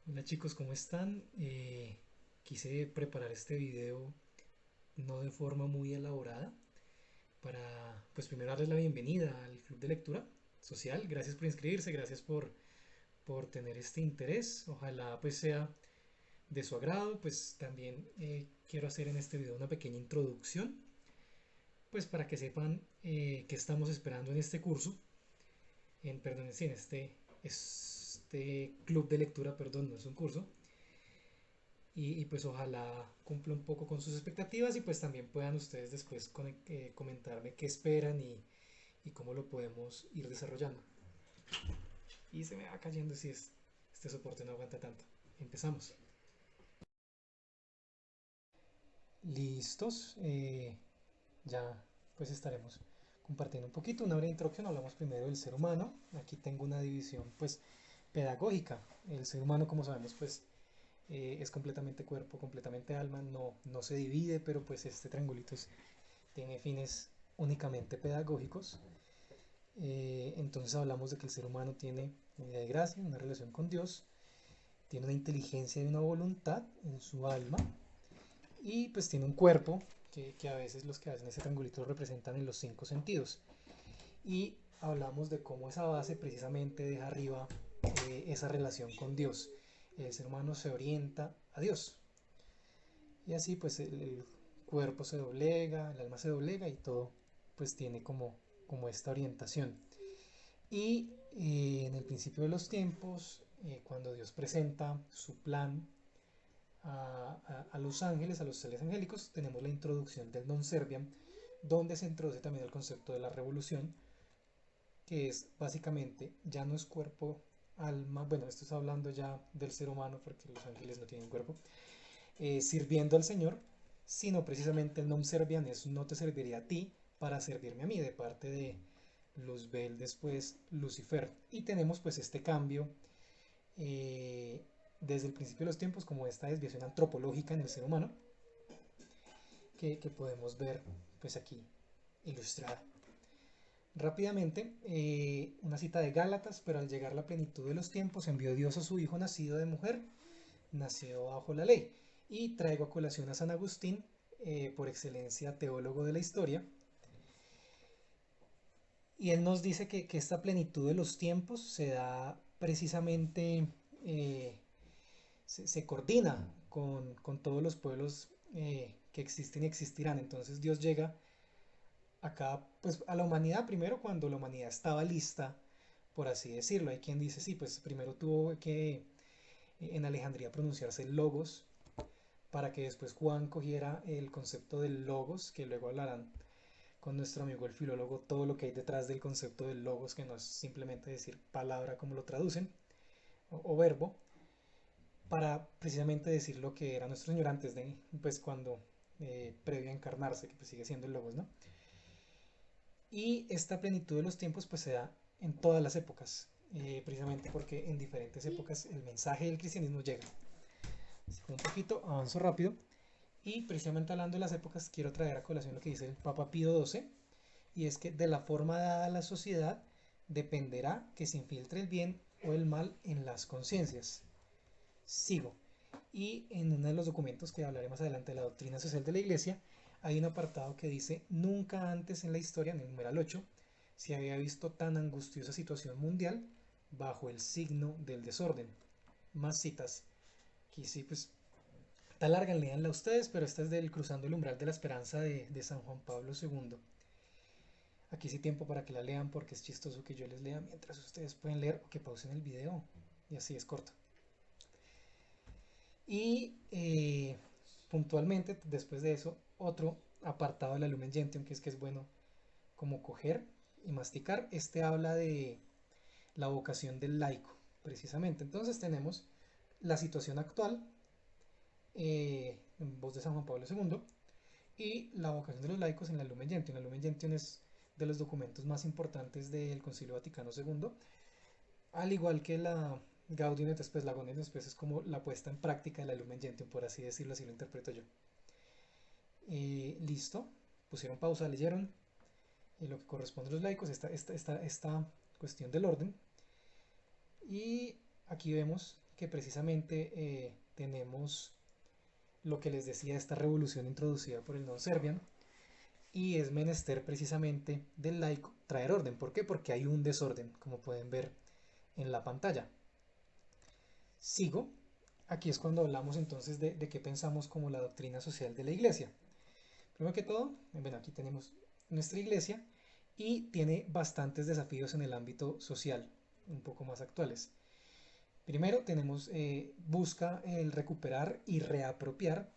Hola chicos, ¿cómo están? Quise preparar este video no de forma muy elaborada para, pues primero darles la bienvenida al Club de Lectura Social. Gracias por inscribirse, gracias por tener este interés. Ojalá pues sea de su agrado. Pues también quiero hacer en este video una pequeña introducción, pues para que sepan qué estamos esperando en este curso, perdón, sí, en este club de lectura, perdón, no es un curso. Pues ojalá cumpla un poco con sus expectativas y pues también puedan ustedes después comentarme qué esperan y cómo lo podemos ir desarrollando. Y se me va cayendo si este soporte no aguanta tanto. Empezamos. Listos. Ya pues estaremos compartiendo un poquito, una breve introducción. Hablamos primero del ser humano. Aquí tengo una división pues pedagógica. El ser humano, como sabemos, pues es completamente cuerpo, completamente alma, no se divide, pero pues este triangulito tiene fines únicamente pedagógicos. Entonces hablamos de que el ser humano tiene unidad de gracia, una relación con Dios, tiene una inteligencia y una voluntad en su alma y pues tiene un cuerpo que a veces los que hacen ese triangulito lo representan en los cinco sentidos. Y hablamos de cómo esa base precisamente deja arriba esa relación con Dios. El ser humano se orienta a Dios y así pues el cuerpo se doblega, el alma se doblega y todo pues tiene como esta orientación. Y en el principio de los tiempos, cuando Dios presenta su plan a los ángeles, a los seres angélicos, tenemos la introducción del non serviam, donde se introduce también el concepto de la revolución, que es básicamente ya no es cuerpo, alma, bueno, esto está hablando ya del ser humano porque los ángeles no tienen cuerpo, sirviendo al Señor, sino precisamente el non serviam es no te serviría a ti para servirme a mí, de parte de Luzbel, después Lucifer. Y tenemos pues este cambio desde el principio de los tiempos, como esta desviación antropológica en el ser humano, que podemos ver pues aquí ilustrada. Rápidamente, una cita de Gálatas: pero al llegar la plenitud de los tiempos envió Dios a su Hijo nacido de mujer, nacido bajo la ley. Y traigo a colación a San Agustín, por excelencia teólogo de la historia, y él nos dice que esta plenitud de los tiempos se da precisamente, eh, se coordina con todos los pueblos que existen y existirán. Entonces Dios llega acá pues a la humanidad primero cuando la humanidad estaba lista, por así decirlo. Hay quien dice, sí, pues primero tuvo que en Alejandría pronunciarse el logos, para que después Juan cogiera el concepto del logos, que luego hablarán con nuestro amigo el filólogo todo lo que hay detrás del concepto del logos, que no es simplemente decir palabra como lo traducen, o verbo, para precisamente decir lo que era nuestro Señor antes de, pues cuando, previo a encarnarse, que pues sigue siendo el logos, ¿no? Y esta plenitud de los tiempos pues se da en todas las épocas, precisamente porque en diferentes épocas el mensaje del cristianismo llega. Así como un poquito, avanzo rápido. Y precisamente hablando de las épocas, quiero traer a colación lo que dice el Papa Pío XII, y es que de la forma dada a la sociedad dependerá que se infiltre el bien o el mal en las conciencias. Sigo. Y en uno de los documentos que hablaremos adelante de la doctrina social de la Iglesia, hay un apartado que dice: nunca antes en la historia, en el numeral 8, se había visto tan angustiosa situación mundial bajo el signo del desorden. Más citas. Aquí sí, pues está larga, leanla ustedes, pero esta es del Cruzando el umbral de la esperanza de San Juan Pablo II. Aquí sí tiempo para que la lean porque es chistoso que yo les lea mientras ustedes pueden leer, o que pausen el video. Y así es corto. Y puntualmente, después de eso, otro apartado de la Lumen Gentium, que es bueno como coger y masticar. Este habla de la vocación del laico, precisamente. Entonces tenemos la situación actual, en voz de San Juan Pablo II, y la vocación de los laicos en la Lumen Gentium. La Lumen Gentium es de los documentos más importantes del Concilio Vaticano II, al igual que la Gaudium et Spes. La Gaudium et Spes es como la puesta en práctica de la Lumen Gentium, por así decirlo, así lo interpreto yo. Listo, pusieron pausa, leyeron lo que corresponde a los laicos, esta cuestión del orden. Y aquí vemos que precisamente tenemos lo que les decía, esta revolución introducida por el non-Serbian, y es menester precisamente del laico traer orden. ¿Por qué? Porque hay un desorden, como pueden ver en la pantalla. Sigo. Aquí es cuando hablamos entonces de qué pensamos como la doctrina social de la iglesia. Primero que todo, bueno, aquí tenemos nuestra iglesia y tiene bastantes desafíos en el ámbito social, un poco más actuales. Primero tenemos, busca el recuperar y reapropiar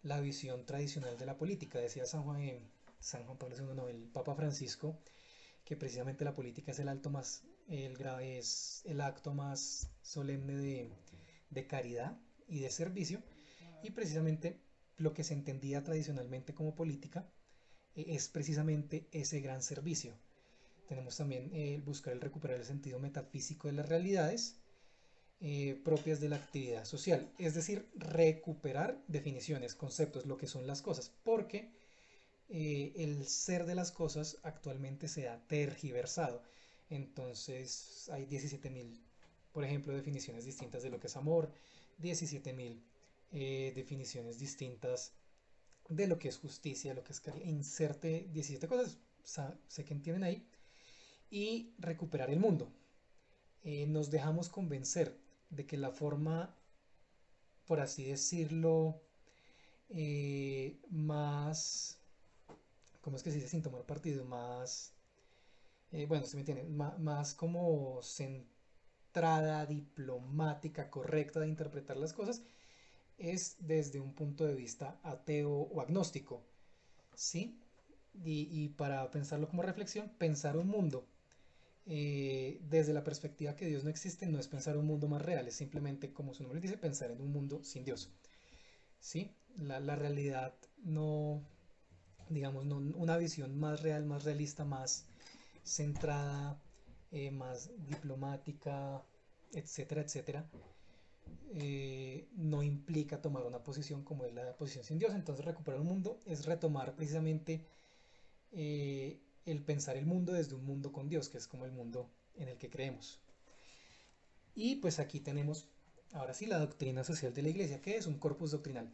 la visión tradicional de la política. Decía San Juan Pablo II, no, el Papa Francisco, que precisamente la política es es el acto más solemne de caridad y de servicio, y precisamente lo que se entendía tradicionalmente como política es precisamente ese gran servicio. Tenemos también buscar el recuperar el sentido metafísico de las realidades propias de la actividad social, es decir, recuperar definiciones, conceptos, lo que son las cosas, porque el ser de las cosas actualmente se ha tergiversado. Entonces hay 17.000, por ejemplo, definiciones distintas de lo que es amor, 17.000 definiciones distintas de lo que es justicia, lo que es caridad. Inserte 17 cosas, sé que entienden ahí, y recuperar el mundo. Nos dejamos convencer de que la forma, por así decirlo, más, ¿cómo es que se dice sin tomar partido? Más, bueno, se me entiende, más como centrada, diplomática, correcta de interpretar las cosas, es desde un punto de vista ateo o agnóstico, ¿sí? Y para pensarlo como reflexión, pensar un mundo desde la perspectiva que Dios no existe no es pensar un mundo más real, es simplemente, como su nombre dice, pensar en un mundo sin Dios, ¿sí? La realidad no, digamos, no, una visión más real, más realista, más centrada, más diplomática, etcétera, etcétera, no implica tomar una posición como es la posición sin Dios. Entonces recuperar un mundo es retomar precisamente el pensar el mundo desde un mundo con Dios, que es como el mundo en el que creemos. Y pues aquí tenemos, ahora sí, la doctrina social de la iglesia, que es un corpus doctrinal,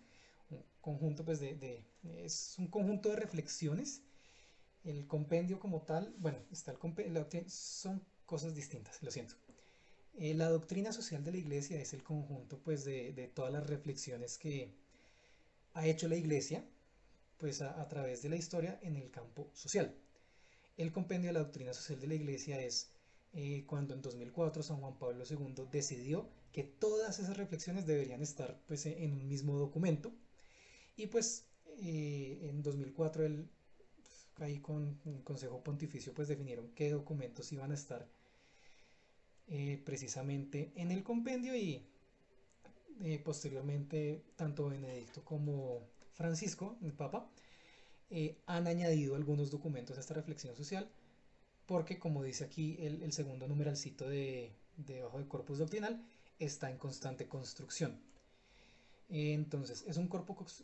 un conjunto pues es un conjunto de reflexiones. El compendio como tal, bueno, está el compendio, son cosas distintas, lo siento. La doctrina social de la iglesia es el conjunto pues de todas las reflexiones que ha hecho la iglesia pues a través de la historia en el campo social. El compendio de la doctrina social de la iglesia es cuando en 2004 San Juan Pablo II decidió que todas esas reflexiones deberían estar pues en un mismo documento, y pues en 2004 él ahí con el Consejo Pontificio pues definieron qué documentos iban a estar precisamente en el compendio, y posteriormente tanto Benedicto como Francisco, el Papa, han añadido algunos documentos a esta reflexión social, porque como dice aquí el segundo numeralcito debajo de corpus doctrinal, está en constante construcción. Entonces, es un corpus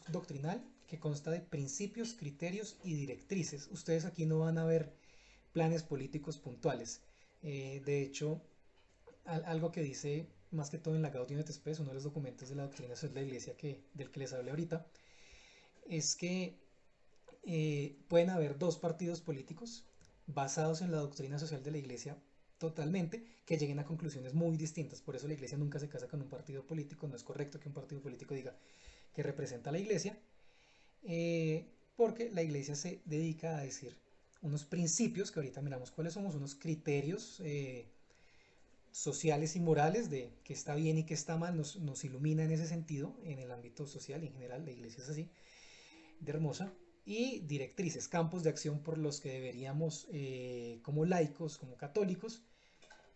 doctrinal que consta de principios, criterios y directrices. Ustedes aquí no van a ver planes políticos puntuales. De hecho, algo que dice más que todo en la Gaudium et Spes, uno de los documentos de la doctrina social de la iglesia del que les hablé ahorita, es que pueden haber dos partidos políticos basados en la doctrina social de la iglesia totalmente, que lleguen a conclusiones muy distintas. Por eso la iglesia nunca se casa con un partido político. No es correcto que un partido político diga que representa a la iglesia, porque la iglesia se dedica a decir unos principios, que ahorita miramos cuáles somos, unos criterios sociales y morales de qué está bien y qué está mal, nos ilumina en ese sentido, en el ámbito social y en general la iglesia es así, de hermosa, y directrices, campos de acción por los que deberíamos, como laicos, como católicos,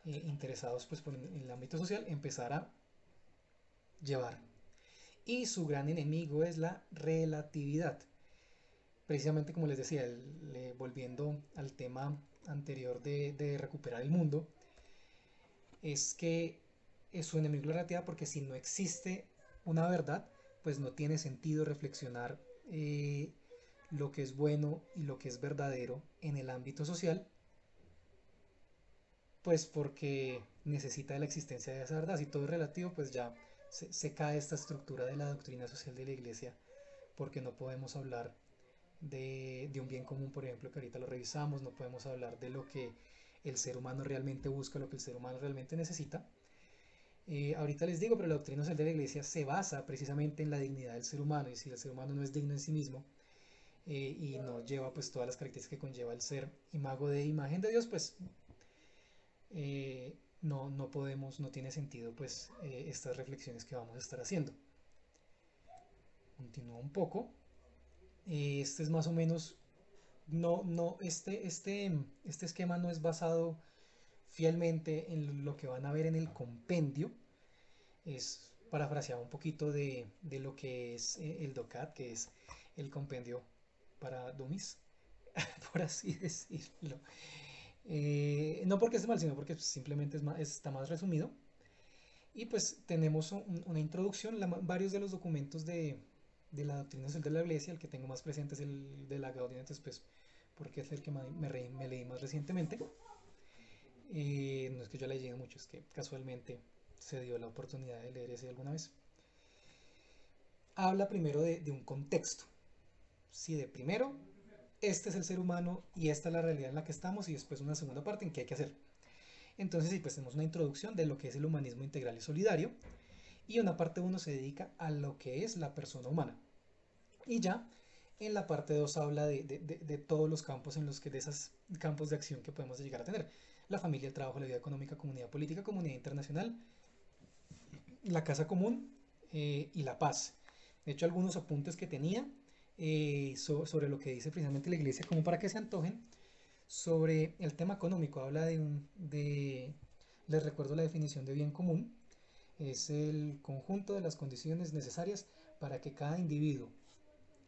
interesados pues en el ámbito social, empezar a llevar. Y su gran enemigo es la relatividad. Precisamente como les decía, volviendo al tema anterior de recuperar el mundo, es que es su enemigo la relatividad, porque si no existe una verdad, pues no tiene sentido reflexionar lo que es bueno y lo que es verdadero en el ámbito social, pues porque necesita de la existencia de esa verdad. Si todo es relativo, pues ya se cae esta estructura de la doctrina social de la iglesia, porque no podemos hablar de un bien común, por ejemplo, que ahorita lo revisamos, no podemos hablar de lo que el ser humano realmente busca, lo que el ser humano realmente necesita. Ahorita les digo, pero la doctrina social de la iglesia se basa precisamente en la dignidad del ser humano, y si el ser humano no es digno en sí mismo, y no lleva pues todas las características que conlleva el ser imago de imagen de Dios, pues no podemos, no tiene sentido pues estas reflexiones que vamos a estar haciendo. Continúo un poco. Este es más o menos, este esquema no es basado fielmente en lo que van a ver en el compendio, es parafraseado un poquito de lo que es el DOCAT, que es el compendio para dummies, por así decirlo. No porque esté mal, sino porque simplemente está más resumido. Y pues tenemos una introducción, varios de los documentos de la doctrina social de la iglesia, el que tengo más presente es el de la Gaudium et Spes, porque es el que me leí más recientemente. No es que yo haya leído mucho, es que casualmente se dio la oportunidad de leer ese alguna vez. Habla primero de un contexto, ¿sí? De primero, este es el ser humano y esta es la realidad en la que estamos, y después una segunda parte en qué hay que hacer. Entonces, sí, pues tenemos una introducción de lo que es el humanismo integral y solidario, y una parte uno se dedica a lo que es la persona humana. Y ya en la parte 2 habla de todos los campos en los que, de esos campos de acción que podemos llegar a tener. La familia, el trabajo, la vida económica, comunidad política, comunidad internacional, la casa común y la paz. De hecho, algunos apuntes que tenía sobre lo que dice precisamente la iglesia, como para que se antojen, sobre el tema económico. Habla les recuerdo la definición de bien común, es el conjunto de las condiciones necesarias para que cada individuo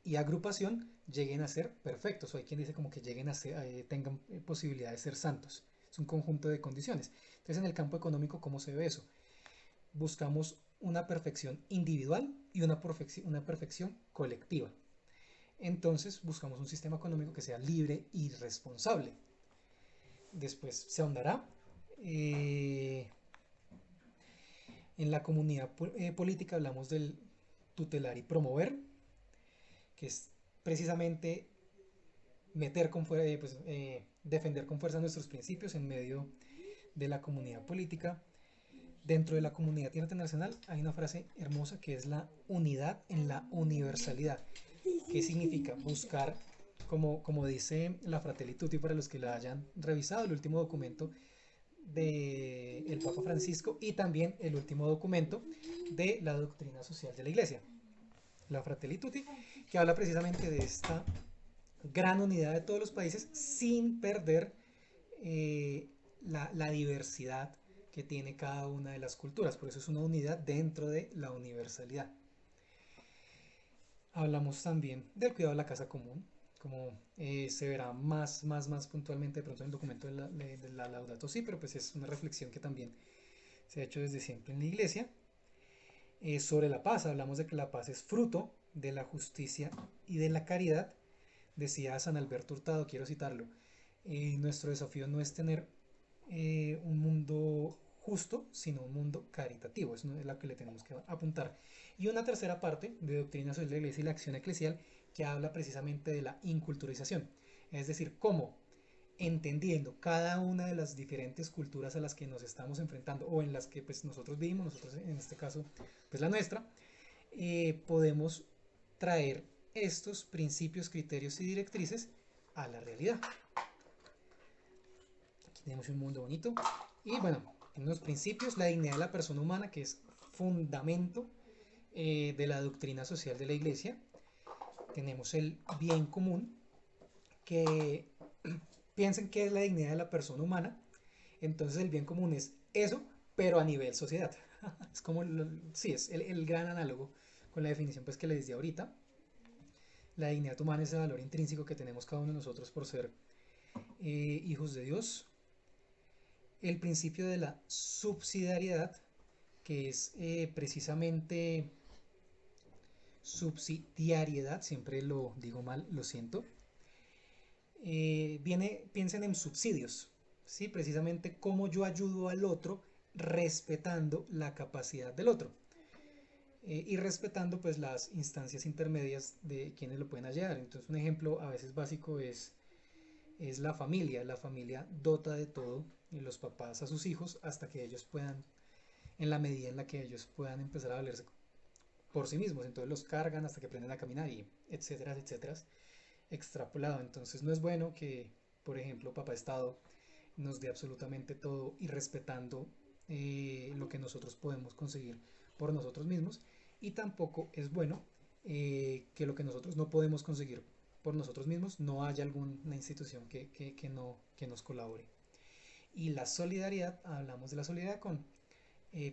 y agrupación lleguen a ser perfectos, o hay quien dice como que lleguen a ser, tengan posibilidad de ser santos. Es un conjunto de condiciones. Entonces, en el campo económico, ¿cómo se ve eso? Buscamos una perfección individual y una perfección colectiva. Entonces, buscamos un sistema económico que sea libre y responsable. Después se ahondará en la comunidad política. Hablamos del tutelar y promover, que es precisamente defender con fuerza nuestros principios en medio de la comunidad política. Dentro de la comunidad internacional hay una frase hermosa que es la unidad en la universalidad. ¿Qué significa? Buscar, como dice la Fratelli Tutti, para los que la hayan revisado, el último documento del Papa Francisco, y también el último documento de la doctrina social de la Iglesia, la Fratelli Tutti, que habla precisamente de esta gran unidad de todos los países sin perder la diversidad que tiene cada una de las culturas. Por eso es una unidad dentro de la universalidad. Hablamos también del cuidado de la casa común, como se verá más puntualmente de pronto en el documento de la Laudato Si, pero pues es una reflexión que también se ha hecho desde siempre en la iglesia. Sobre la paz, hablamos de que la paz es fruto de la justicia y de la caridad. Decía San Alberto Hurtado, quiero citarlo, nuestro desafío no es tener un mundo justo, sino un mundo caritativo. Eso es lo que le tenemos que apuntar. Y una tercera parte de doctrina sobre la iglesia y la acción eclesial, que habla precisamente de la inculturización. Es decir, cómo, entendiendo cada una de las diferentes culturas a las que nos estamos enfrentando, o en las que pues nosotros vivimos, nosotros en este caso pues la nuestra, podemos traer estos principios, criterios y directrices a la realidad. Aquí tenemos un mundo bonito. Y bueno, en los principios, la dignidad de la persona humana, que es fundamento de la doctrina social de la iglesia. Tenemos el bien común, que piensen que es la dignidad de la persona humana. Entonces el bien común es eso, pero a nivel sociedad. Es como, sí, es el gran análogo con la definición pues que les di ahorita. La dignidad humana es el valor intrínseco que tenemos cada uno de nosotros por ser hijos de Dios. El principio de la subsidiariedad, que es precisamente subsidiariedad, siempre lo digo mal, lo siento. Piensen en subsidios. ¿sí? Precisamente cómo yo ayudo al otro respetando la capacidad del otro y respetando pues las instancias intermedias de quienes lo pueden ayudar. Entonces un ejemplo a veces básico es la familia. La familia dota de todo y los papás a sus hijos hasta que ellos puedan, en la medida en la que ellos puedan empezar a valerse por sí mismos. Entonces los cargan hasta que aprenden a caminar y etcétera, etcétera, extrapolado. Entonces no es bueno que, por ejemplo, papá Estado nos dé absolutamente todo y respetando lo que nosotros podemos conseguir por nosotros mismos. Y tampoco es bueno que lo que nosotros no podemos conseguir por nosotros mismos no haya alguna institución que nos colabore. Y la solidaridad, hablamos de la solidaridad con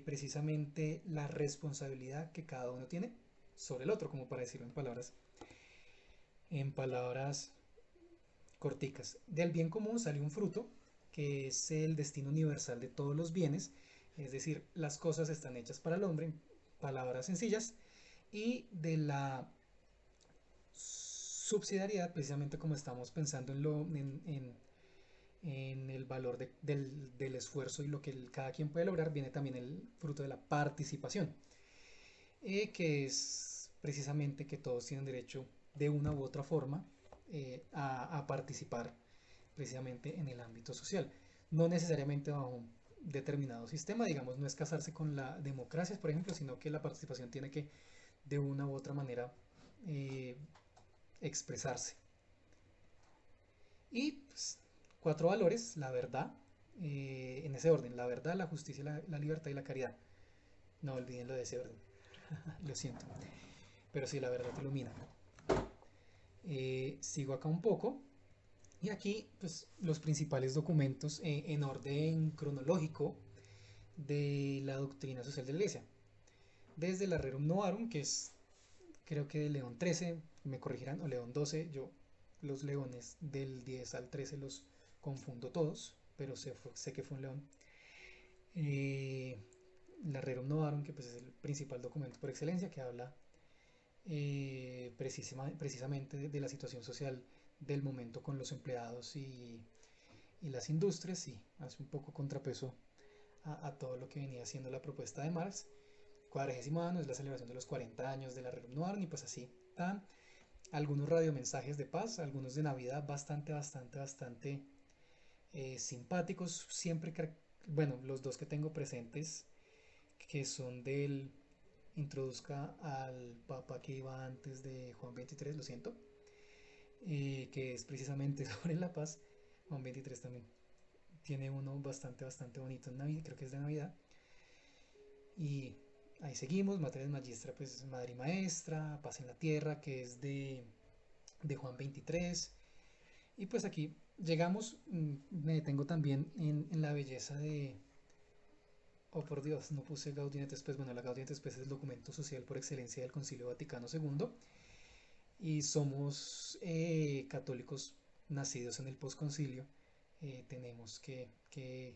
precisamente la responsabilidad que cada uno tiene sobre el otro, como para decirlo en palabras corticas. Del bien común sale un fruto que es el destino universal de todos los bienes, es decir, las cosas están hechas para el hombre, en palabras sencillas, y de la subsidiariedad, precisamente como estamos pensando en el valor del esfuerzo y lo que cada quien puede lograr, viene también el fruto de la participación, que es precisamente que todos tienen derecho de una u otra forma a participar precisamente en el ámbito social. No necesariamente bajo un determinado sistema, digamos, no es casarse con la democracia, por ejemplo, sino que la participación tiene que de una u otra manera eh, expresarse. Y pues, cuatro valores, la verdad, en ese orden, la verdad, la justicia, la libertad y la caridad. No olviden lo de ese orden, lo siento. Pero sí, la verdad ilumina. Sigo acá un poco. Y aquí, pues, los principales documentos en orden cronológico de la doctrina social de la Iglesia. Desde la Rerum Novarum, que es creo que de León XIII, me corregirán, o León XII, yo los leones del 10 al 13 los confundo todos, pero sé que fue un león. Eh, la Rerum Novarum, que pues es el principal documento por excelencia, que habla precisamente de la situación social del momento con los empleados y las industrias, y hace un poco contrapeso a todo lo que venía siendo la propuesta de Marx. 40º año es la celebración de los 40 años de la Rerum Novarum y pues así están algunos radiomensajes de paz, algunos de Navidad bastante simpáticos, siempre bueno, los dos que tengo presentes que son del introduzca al Papa que iba antes de Juan 23, lo siento, que es precisamente sobre la paz. Juan 23 también tiene uno bastante bonito en Navidad, creo que es de Navidad. Y ahí seguimos, Materias Magistra, pues Madre y Maestra, Paz en la Tierra, que es de Juan 23. Y pues aquí llegamos, me detengo también en la belleza de... Oh, por Dios, no puse Gaudium et Spes. Bueno, la Gaudium et Spes es el documento social por excelencia del Concilio Vaticano II. Y somos católicos nacidos en el posconcilio. Tenemos que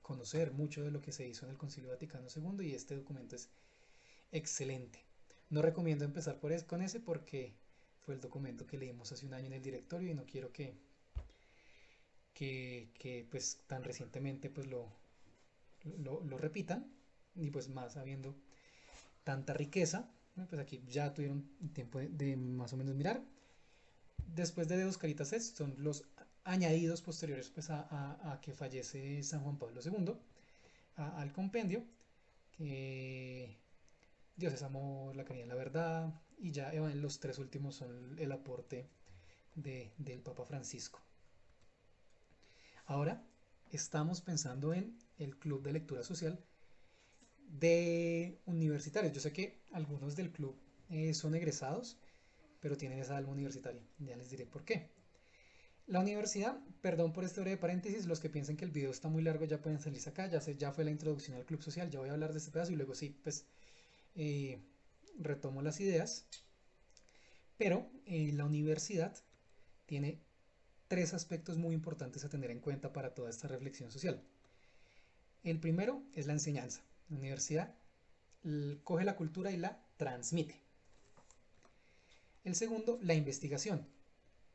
conocer mucho de lo que se hizo en el Concilio Vaticano II y este documento es excelente. No recomiendo empezar con ese porque fue el documento que leímos hace un año en el directorio y no quiero que pues tan recientemente pues lo repitan y pues más habiendo tanta riqueza, ¿no? Pues aquí ya tuvieron tiempo de más o menos mirar. Después de Deus Caritas Est son los añadidos posteriores pues a que fallece San Juan Pablo II al compendio, que Dios es amor, la caridad, la verdad, y ya los tres últimos son el aporte del Papa Francisco. Ahora estamos pensando en el club de lectura social de universitarios. Yo sé que algunos del club son egresados, pero tienen esa alma universitaria. Ya les diré por qué. La universidad, perdón por este breve paréntesis, los que piensen que el video está muy largo ya pueden salirse acá, ya fue la introducción al club social, ya voy a hablar de este pedazo y luego sí, pues eh, retomo las ideas. Pero la universidad tiene tres aspectos muy importantes a tener en cuenta para toda esta reflexión social. El primero es la enseñanza. La universidad coge la cultura y la transmite. El segundo, la investigación.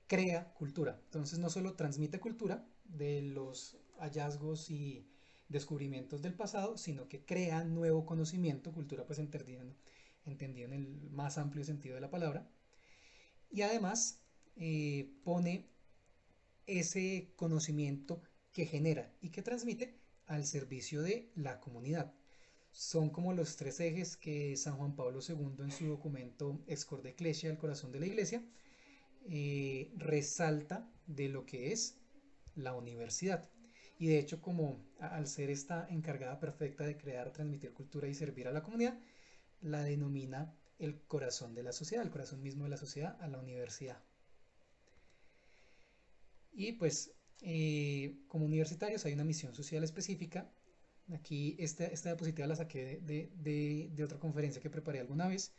Crea cultura. Entonces no solo transmite cultura de los hallazgos y descubrimientos del pasado, sino que crea nuevo conocimiento, cultura pues entendido en el más amplio sentido de la palabra, y además pone ese conocimiento que genera y que transmite al servicio de la comunidad. Son como los tres ejes que San Juan Pablo II en su documento Excor de Ecclesia, el corazón de la iglesia, resalta de lo que es la universidad. Y de hecho, como al ser esta encargada perfecta de crear, transmitir cultura y servir a la comunidad, la denomina el corazón de la sociedad, el corazón mismo de la sociedad, a la universidad. Y pues, como universitarios hay una misión social específica. Aquí esta diapositiva la saqué de otra conferencia que preparé alguna vez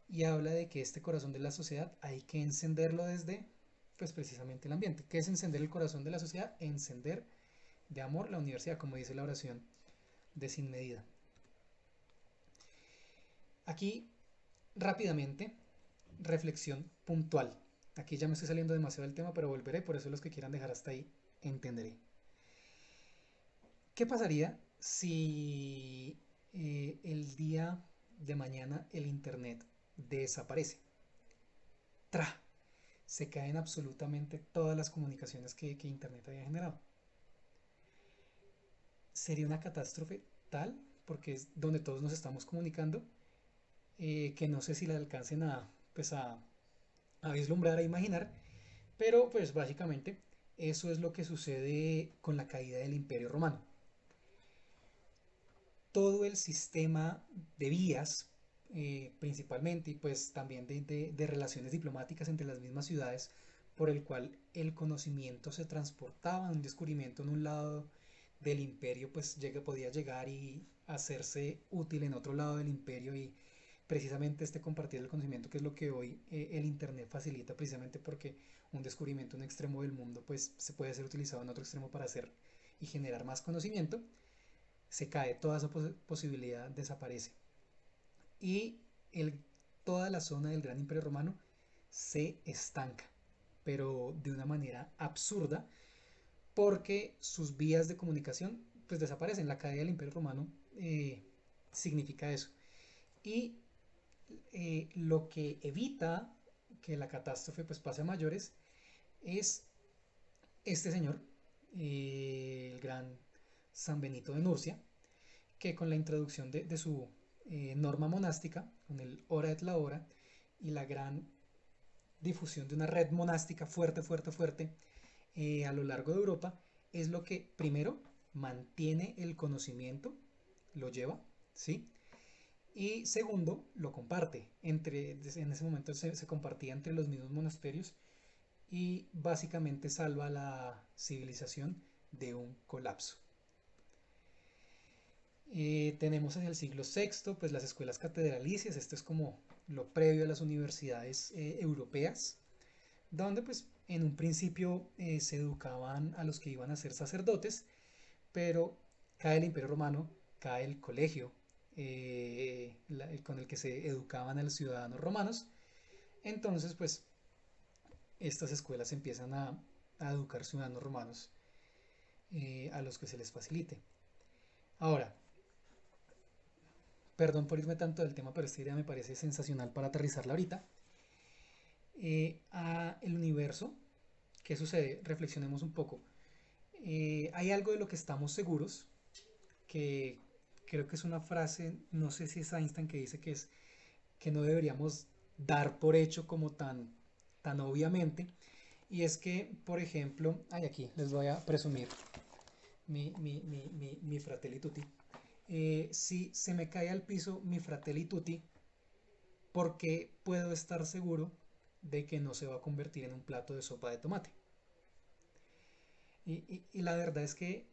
y habla de que este corazón de la sociedad hay que encenderlo desde, pues precisamente el ambiente. ¿Qué es encender el corazón de la sociedad? Encender de amor la universidad, como dice la oración de Sin Medida. Aquí, rápidamente, reflexión puntual. Aquí ya me estoy saliendo demasiado del tema, pero volveré, por eso los que quieran dejar hasta ahí, entenderé. ¿Qué pasaría si el día de mañana el Internet desaparece? ¡Tra! Se caen absolutamente todas las comunicaciones que Internet había generado. Sería una catástrofe tal, porque es donde todos nos estamos comunicando, que no sé si la alcancen pues a vislumbrar, a imaginar, pero pues básicamente eso es lo que sucede con la caída del Imperio Romano. Todo el sistema de vías, principalmente, y pues también de relaciones diplomáticas entre las mismas ciudades, por el cual el conocimiento se transportaba, un descubrimiento en un lado del imperio, pues podía llegar y hacerse útil en otro lado del imperio, y precisamente este compartir el conocimiento, que es lo que hoy el internet facilita, precisamente porque un descubrimiento en un extremo del mundo pues se puede ser utilizado en otro extremo para hacer y generar más conocimiento. Se cae, toda esa posibilidad desaparece. Y toda la zona del Gran Imperio Romano se estanca, pero de una manera absurda, porque sus vías de comunicación pues desaparecen. La caída del Imperio Romano significa eso. Y lo que evita que la catástrofe pues pase a mayores es este señor, el gran San Benito de Nurcia, que con la introducción de su norma monástica, con el hora et la hora, y la gran difusión de una red monástica fuerte, fuerte, fuerte a lo largo de Europa, es lo que primero mantiene el conocimiento, lo lleva, ¿sí? Y segundo, lo comparte. En ese momento se compartía entre los mismos monasterios y básicamente salva la civilización de un colapso. Tenemos hacia el siglo VI pues las escuelas catedralicias. Esto es como lo previo a las universidades europeas, donde pues en un principio se educaban a los que iban a ser sacerdotes, pero cae el Imperio Romano, cae el colegio con el que se educaban a los ciudadanos romanos. Entonces pues estas escuelas empiezan a educar ciudadanos romanos a los que se les facilite. Ahora, perdón por irme tanto del tema, pero esta idea me parece sensacional para aterrizarla ahorita. A el universo, ¿qué sucede? Reflexionemos un poco. Hay algo de lo que estamos seguros, que creo que es una frase, no sé si es Einstein, que dice que no deberíamos dar por hecho como tan obviamente. Y es que, por ejemplo, aquí les voy a presumir mi Fratelli Tutti. Si se me cae al piso mi Fratelli Tutti, porque puedo estar seguro de que no se va a convertir en un plato de sopa de tomate. Y la verdad es que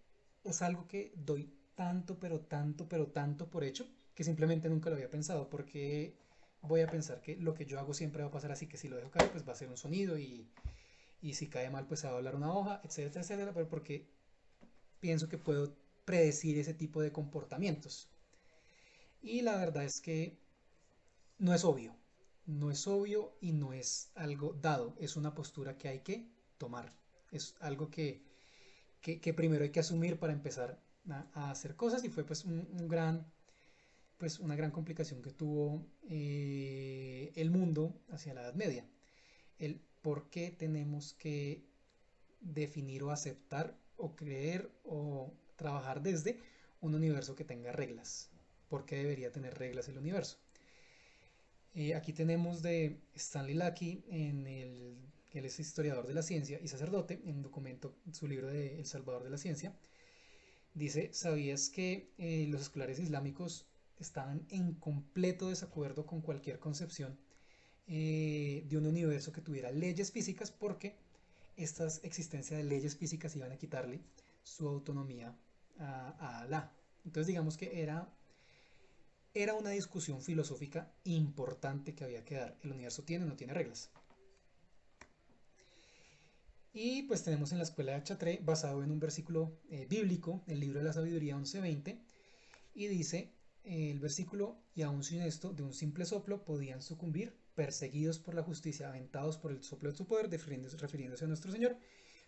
es algo que doy tanto, pero tanto, pero tanto por hecho, que simplemente nunca lo había pensado, porque voy a pensar que lo que yo hago siempre va a pasar así, que si lo dejo caer, pues va a ser un sonido, y si cae mal, pues se va a hablar una hoja, etcétera, etcétera, pero porque pienso que puedo predecir ese tipo de comportamientos. Y la verdad es que no es obvio, no es obvio y no es algo dado, es una postura que hay que tomar, es algo que primero hay que asumir para empezar a hacer cosas y fue pues pues una gran complicación que tuvo el mundo hacia la Edad Media. El por qué tenemos que definir o aceptar o creer o trabajar desde un universo que tenga reglas. ¿Por qué debería tener reglas el universo? Aquí tenemos de Stanley Lackey, él es historiador de la ciencia y sacerdote, en un documento, su libro de El Salvador de la Ciencia, dice, ¿sabías que los escolares islámicos estaban en completo desacuerdo con cualquier concepción de un universo que tuviera leyes físicas porque esta existencia de leyes físicas iban a quitarle su autonomía a Alá? Entonces digamos que era una discusión filosófica importante que había que dar. ¿El universo tiene o no tiene reglas? Y pues tenemos en la escuela de Chatré, basado en un versículo bíblico, el libro de la sabiduría 11:20, y dice el versículo, y aun sin esto, de un simple soplo podían sucumbir, perseguidos por la justicia, aventados por el soplo de su poder, refiriéndose a nuestro Señor,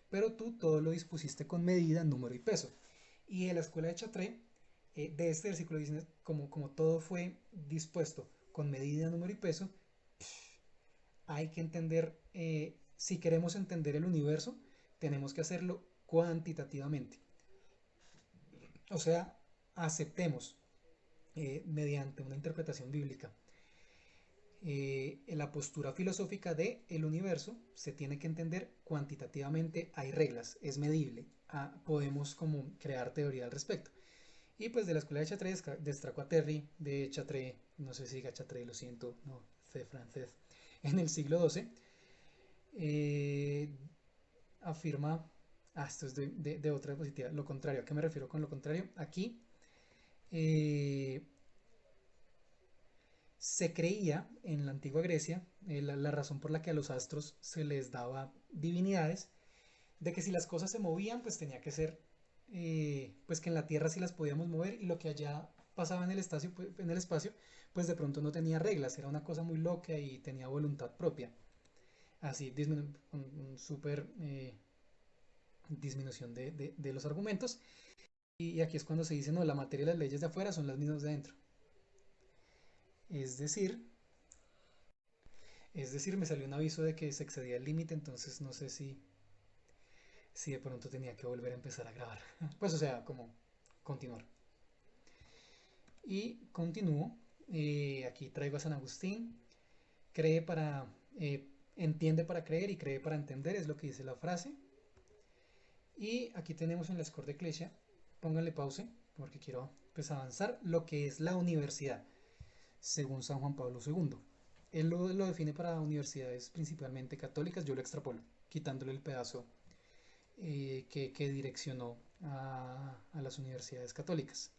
pero tú todo lo dispusiste con medida, número y peso. Y en la escuela de Chatré, de este versículo dice, como todo fue dispuesto con medida, número y peso, hay que entender, si queremos entender el universo, tenemos que hacerlo cuantitativamente. O sea, aceptemos mediante una interpretación bíblica la postura filosófica de el universo se tiene que entender cuantitativamente, hay reglas, es medible, podemos como crear teoría al respecto. Y pues de la escuela de Chatré, de Stracuaterri, de Chatré, no sé si diga Chatré, lo siento, no, fe francés, en el siglo XII, eh, afirma, esto es de otra diapositiva, lo contrario. ¿A qué me refiero con lo contrario? Aquí eh, se creía en la antigua Grecia, la razón por la que a los astros se les daba divinidades, de que si las cosas se movían, pues tenía que ser, pues que en la Tierra sí las podíamos mover y lo que allá pasaba en el espacio, pues de pronto no tenía reglas, era una cosa muy loca y tenía voluntad propia. Así, un súper disminución de los argumentos. Y aquí es cuando se dice, no, la materia y las leyes de afuera son las mismas de adentro. Es decir, me salió un aviso de que se excedía el límite, entonces no sé si de pronto tenía que volver a empezar a grabar. Pues o sea, como continuar. Y continúo. Aquí traigo a San Agustín. Cree para, entiende para creer y cree para entender, es lo que dice la frase. Y aquí tenemos en la score de Clesia, pónganle pause porque quiero pues, avanzar, lo que es la universidad, según San Juan Pablo II. Él lo define para universidades principalmente católicas, yo lo extrapolo, quitándole el pedazo que direccionó a las universidades católicas.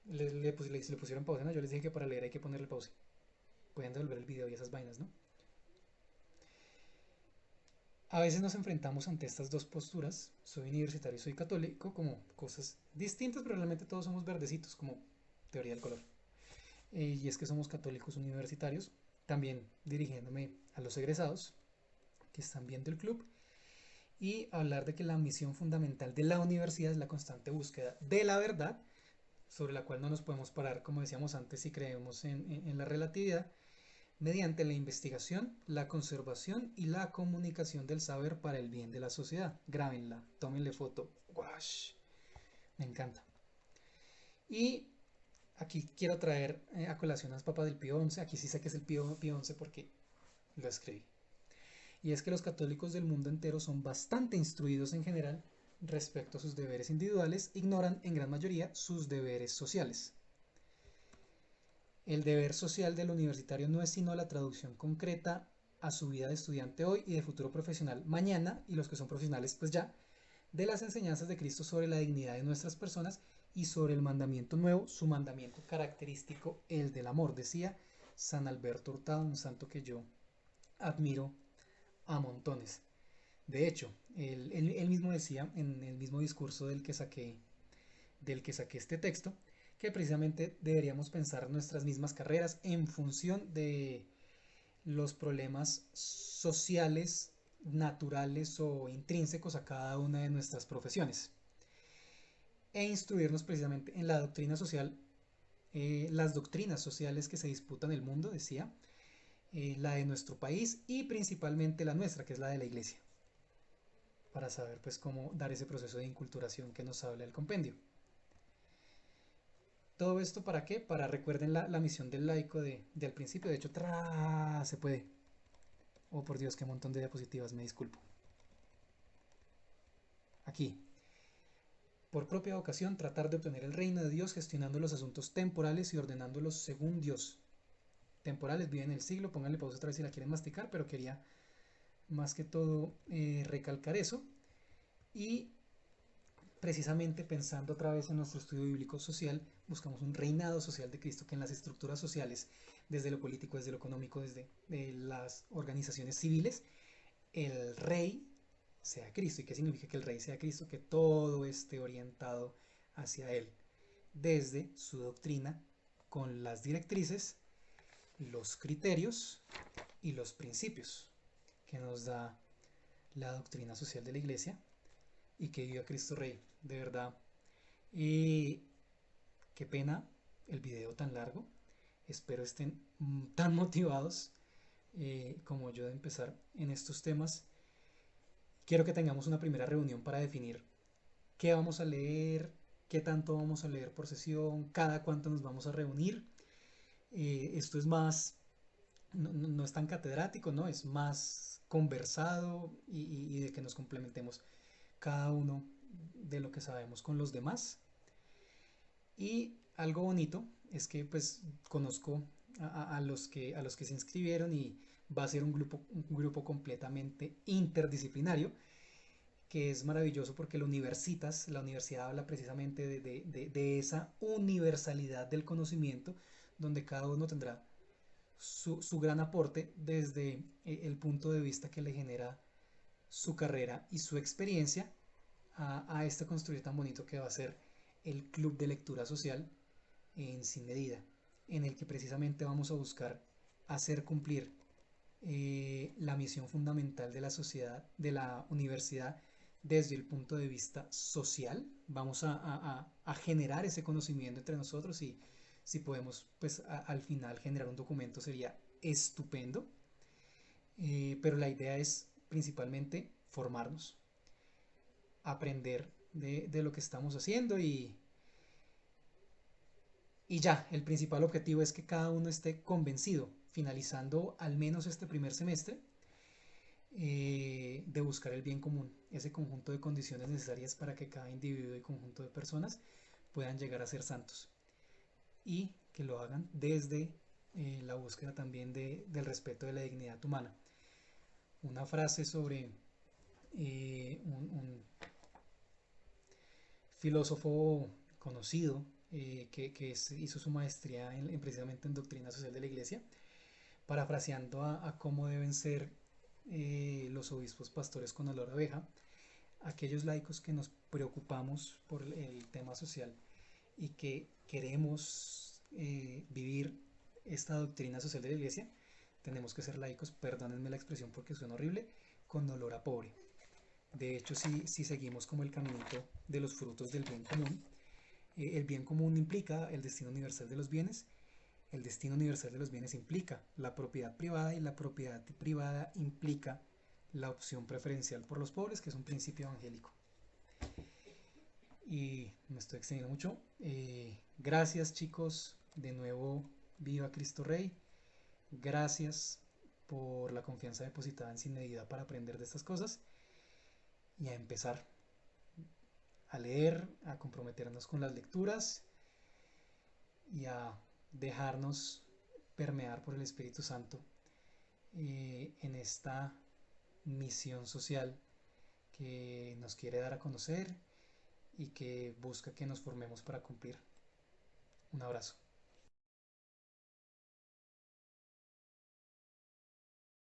Si le pusieron pausa, ¿no? Yo les dije que para leer hay que ponerle pause. Pueden devolver el video y esas vainas, ¿no? A veces nos enfrentamos ante estas dos posturas, soy universitario y soy católico, como cosas distintas, pero realmente todos somos verdecitos, como teoría del color. Y es que somos católicos universitarios, también dirigiéndome a los egresados que están viendo el club, y hablar de que la misión fundamental de la universidad es la constante búsqueda de la verdad, sobre la cual no nos podemos parar, como decíamos antes, si creemos en la relatividad, mediante la investigación, la conservación y la comunicación del saber para el bien de la sociedad. Grábenla, tómenle foto. ¡Wash! Me encanta. Y aquí quiero traer a colación a las papas del Pío XI. Aquí sí sé que es el Pío XI porque lo escribí. Y es que los católicos del mundo entero son bastante instruidos en general respecto a sus deberes individuales, ignoran en gran mayoría sus deberes sociales. El deber social del universitario no es sino la traducción concreta a su vida de estudiante hoy y de futuro profesional mañana, y los que son profesionales pues ya, de las enseñanzas de Cristo sobre la dignidad de nuestras personas y sobre el mandamiento nuevo, su mandamiento característico, el del amor, decía San Alberto Hurtado, un santo que yo admiro a montones. De hecho, él mismo decía en el mismo discurso del que saqué este texto, que precisamente deberíamos pensar nuestras mismas carreras en función de los problemas sociales naturales o intrínsecos a cada una de nuestras profesiones e instruirnos precisamente en la doctrina social, las doctrinas sociales que se disputan en el mundo, decía, la de nuestro país y principalmente la nuestra, que es la de la iglesia, para saber pues cómo dar ese proceso de inculturación que nos habla el compendio. ¿Todo esto para qué? Para recuerden la misión del laico del principio. De hecho, se puede. Oh, por Dios, qué montón de diapositivas, me disculpo. Aquí. Por propia vocación, tratar de obtener el reino de Dios gestionando los asuntos temporales y ordenándolos según Dios. Temporales, viven el siglo, pónganle pausa otra vez si la quieren masticar, pero quería más que todo recalcar eso. Y precisamente pensando otra vez en nuestro estudio bíblico social, buscamos un reinado social de Cristo que en las estructuras sociales, desde lo político, desde lo económico, desde las organizaciones civiles, el rey sea Cristo. ¿Y qué significa que el rey sea Cristo? Que todo esté orientado hacia él, desde su doctrina, con las directrices, los criterios y los principios que nos da la doctrina social de la iglesia y que viva Cristo Rey, de verdad. Y qué pena el video tan largo. Espero estén tan motivados como yo de empezar en estos temas. Quiero que tengamos una primera reunión para definir qué vamos a leer, qué tanto vamos a leer por sesión, cada cuánto nos vamos a reunir. Esto es más, no es tan catedrático, ¿no? Es más conversado y de que nos complementemos cada uno de lo que sabemos con los demás. Y algo bonito es que pues conozco a los que se inscribieron y va a ser un grupo completamente interdisciplinario, que es maravilloso porque la universidad habla precisamente de esa universalidad del conocimiento, donde cada uno tendrá su gran aporte desde el punto de vista que le genera su carrera y su experiencia a este construir tan bonito que va a ser el Club de Lectura Social en Sin Medida, en el que precisamente vamos a buscar hacer cumplir la misión fundamental de la sociedad, de la universidad, desde el punto de vista social. Vamos a generar ese conocimiento entre nosotros y si podemos, pues al final generar un documento sería estupendo. Pero la idea es principalmente formarnos, aprender de lo que estamos haciendo y ya, el principal objetivo es que cada uno esté convencido, finalizando al menos este primer semestre, de buscar el bien común, ese conjunto de condiciones necesarias para que cada individuo y conjunto de personas puedan llegar a ser santos y que lo hagan desde la búsqueda también del respeto de la dignidad humana. Una frase sobre un filósofo conocido que hizo su maestría precisamente en doctrina social de la iglesia, parafraseando a cómo deben ser los obispos pastores con olor a abeja, aquellos laicos que nos preocupamos por el tema social y que queremos vivir esta doctrina social de la iglesia, tenemos que ser laicos, perdónenme la expresión porque suena horrible, con olor a pobre. De hecho, si seguimos como el caminito de los frutos del bien común, el bien común implica el destino universal de los bienes. El destino universal de los bienes implica la propiedad privada y la propiedad privada implica la opción preferencial por los pobres, que es un principio evangélico. Y me estoy extendiendo mucho. Gracias chicos, de nuevo viva Cristo Rey. Gracias por la confianza depositada en Sin Medida para aprender de estas cosas y a empezar a leer, a comprometernos con las lecturas y a dejarnos permear por el Espíritu Santo en esta misión social que nos quiere dar a conocer y que busca que nos formemos para cumplir. Un abrazo.